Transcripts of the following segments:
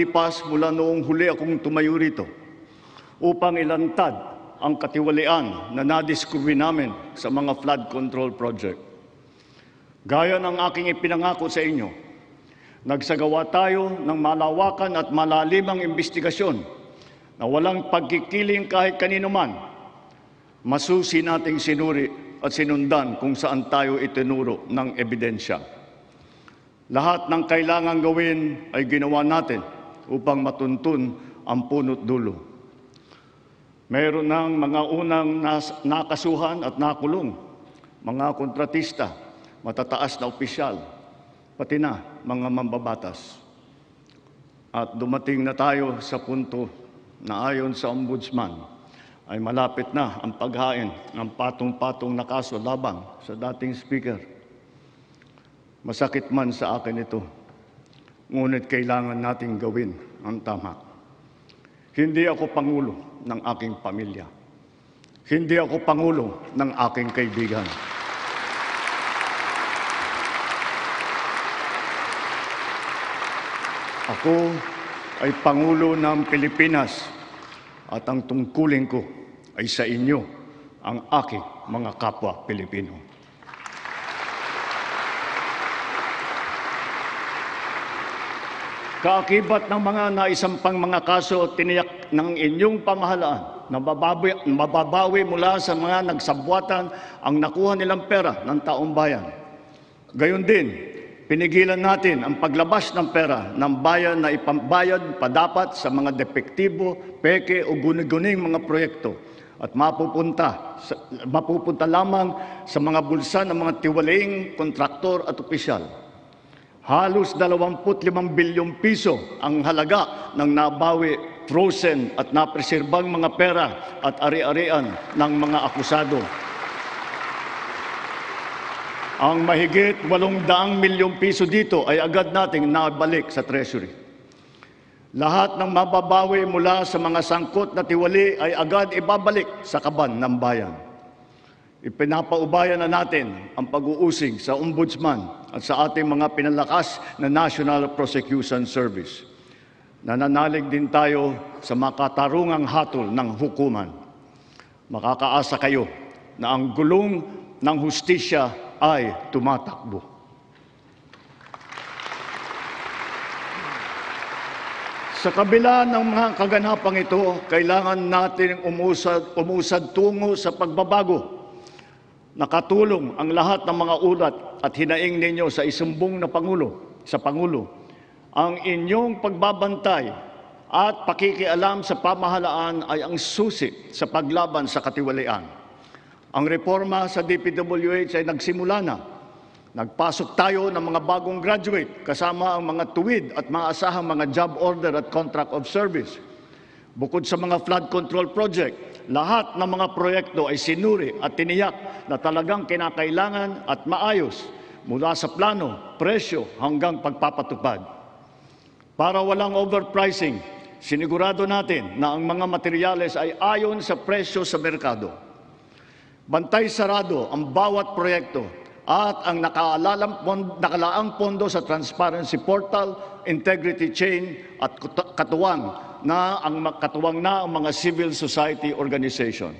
Ipas mula noong huli akong tumayo rito upang ilantad ang katiwalian na nadiskubre namin sa mga flood control project. Gaya ng aking ipinangako sa inyo, nagsagawa tayo ng malawakan at malalimang investigasyon na walang pagkikiling kahit kanino man. Masusi nating sinuri at sinundan kung saan tayo itinuro ng ebidensya. Lahat ng kailangang gawin ay ginawa natin upang matuntun ang punot dulo. Mayroon ng mga unang nakasuhan at nakulong, mga kontratista, matataas na opisyal, pati na mga mambabatas. At dumating na tayo sa punto na ayon sa Ombudsman ay malapit na ang paghain ng patong-patong na kaso laban sa dating speaker. Masakit man sa akin ito, ngunit kailangan nating gawin ang tama. Hindi ako pangulo ng aking pamilya. Hindi ako pangulo ng aking kaibigan. Ako ay pangulo ng Pilipinas at ang tungkulin ko ay sa inyo, ang aking mga kapwa Pilipino. Kaakibat ng mga naisampang mga kaso at tiniyak ng inyong pamahalaan na mababawi mula sa mga nagsabwatan ang nakuha nilang pera ng taong bayan. Gayon din, pinigilan natin ang paglabas ng pera ng bayan na ipambayad pa dapat sa mga depektibo, peke o guni-guning mga proyekto at mapupunta lamang sa mga bulsa ng mga tiwalaing kontraktor at opisyal. Halos 25 bilyong piso ang halaga ng nabawi, frozen at napreserbang mga pera at ari-arian ng mga akusado. Ang mahigit 800 milyong piso dito ay agad nating nabalik sa Treasury. Lahat ng mababawi mula sa mga sangkot na tiwali ay agad ibabalik sa kaban ng bayan. Ipinapaubayan na natin ang pag-uusig sa Ombudsman at sa ating mga pinalakas na National Prosecution Service. Nananalig din tayo sa makatarungang hatol ng hukuman. Makakaasa kayo na ang gulong ng hustisya ay tumatakbo. Sa kabila ng mga kaganapang ito, kailangan natin umusad tungo sa pagbabago. Nakatulong ang lahat ng mga ulat at hinaing ninyo sa isumbong na Pangulo. Ang inyong pagbabantay at pakikialam sa pamahalaan ay ang susi sa paglaban sa katiwalian. Ang reforma sa DPWH ay nagsimula na. Nagpasok tayo ng mga bagong graduate kasama ang mga tuwid at maasahang mga job order at contract of service. Bukod sa mga flood control project, lahat ng mga proyekto ay sinuri at tiniyak na talagang kinakailangan at maayos mula sa plano, presyo hanggang pagpapatupad. Para walang overpricing, sinigurado natin na ang mga materyales ay ayon sa presyo sa merkado. Bantay sarado ang bawat proyekto at ang nakalaang pondo sa Transparency Portal, Integrity Chain at katuwang na ang mga civil society organization.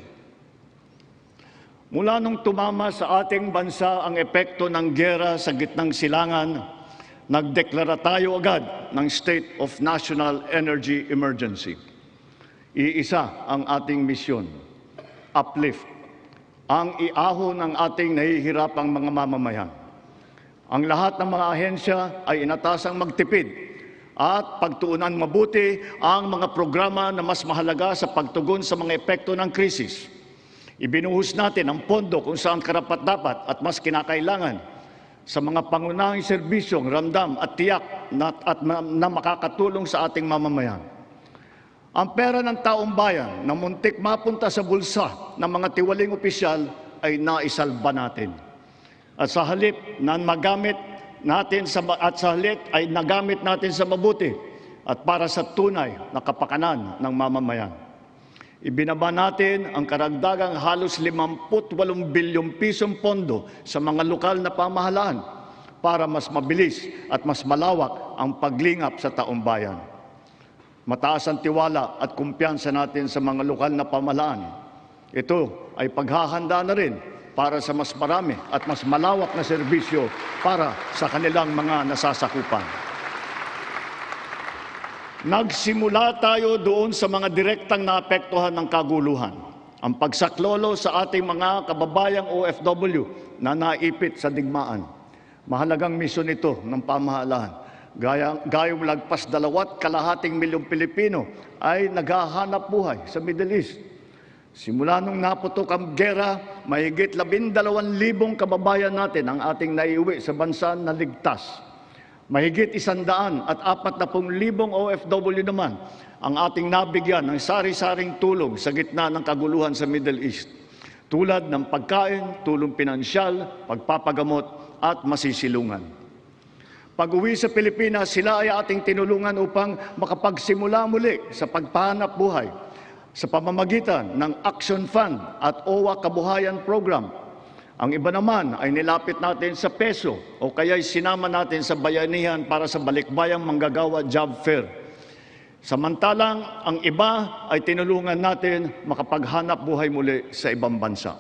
Mula nung tumama sa ating bansa ang epekto ng giyera sa gitnang silangan, nagdeklara tayo agad ng State of National Energy Emergency. Iisa ang ating misyon, uplift, ang iahon ng ating nahihirapang mga mamamayan. Ang lahat ng mga ahensya ay inatasang magtipid at pagtuunan mabuti ang mga programa na mas mahalaga sa pagtugon sa mga epekto ng krisis. Ibinuhos natin ang pondo kung saan karapat-dapat at mas kinakailangan sa mga pangunahing serbisyong ramdam at tiyak na makakatulong sa ating mamamayan. Ang pera ng taong bayan na muntik mapunta sa bulsa ng mga tiwaling opisyal ay naisalba natin. At sa halip na nagamit natin sa mabuti at para sa tunay na kapakanan ng mamamayan. Ibinaba natin ang karagdagang halos 58 bilyong pisong pondo sa mga lokal na pamahalaan para mas mabilis at mas malawak ang paglingap sa taong bayan. Mataas ang tiwala at kumpiyansa natin sa mga lokal na pamahalaan. Ito ay paghahanda na rin para sa mas marami at mas malawak na serbisyo para sa kanilang mga nasasakupan. Nagsimula tayo doon sa mga direktang naapektuhan ng kaguluhan. Ang pagsaklolo sa ating mga kababayang OFW na naipit sa digmaan. Mahalagang misyon ito ng pamahalaan. Gayong lagpas 2.2 milyong Pilipino ay naghahanap buhay sa Middle East. Simula nung naputok ang gera, mahigit 12,000 kababayan natin ang ating naiuwi sa bansa na ligtas. Mahigit 140,000 OFW naman ang ating nabigyan ng sari-saring tulong sa gitna ng kaguluhan sa Middle East. Tulad ng pagkain, tulong pinansyal, pagpapagamot at masisilungan. Pag-uwi sa Pilipinas, sila ay ating tinulungan upang makapagsimula muli sa pagpahanap buhay sa pamamagitan ng Action Fund at OWA Kabuhayan Program. Ang iba naman ay nilapit natin sa PESO o kaya'y sinama natin sa bayanihan para sa balikbayang manggagawa job fair. Samantalang ang iba ay tinulungan natin makapaghanap buhay muli sa ibang bansa.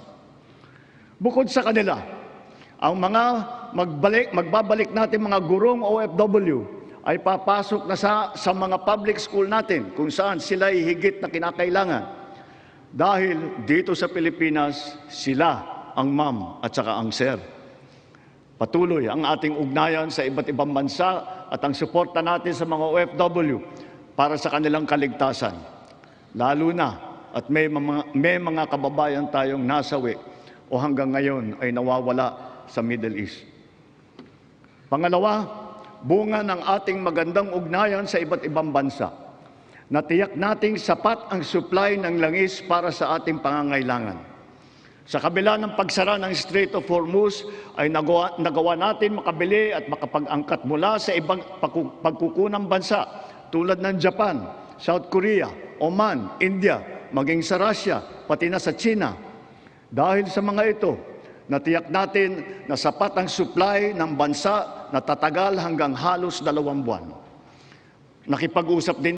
Bukod sa kanila, ang mga magbabalik natin mga gurong OFW ay papasok na sa mga public school natin kung saan sila ay higit na kinakailangan. Dahil dito sa Pilipinas, sila ang ma'am at saka ang sir. Patuloy ang ating ugnayan sa iba't ibang bansa at ang suporta natin sa mga OFW para sa kanilang kaligtasan. Lalo na at may mga kababayan tayong nasawi o hanggang ngayon ay nawawala sa Middle East. Pangalawa, bunga ng ating magandang ugnayan sa iba't ibang bansa. Natiyak nating sapat ang supply ng langis para sa ating pangangailangan. Sa kabila ng pagsara ng Strait of Hormuz ay nagawa natin makabili at makapag-angkat mula sa ibang pagkukunang bansa tulad ng Japan, South Korea, Oman, India, maging sa Russia, pati na sa China. Dahil sa mga ito, natiyak natin na sapat ang supply ng bansa na tatagal hanggang halos 2 buwan. Nakipag-usap din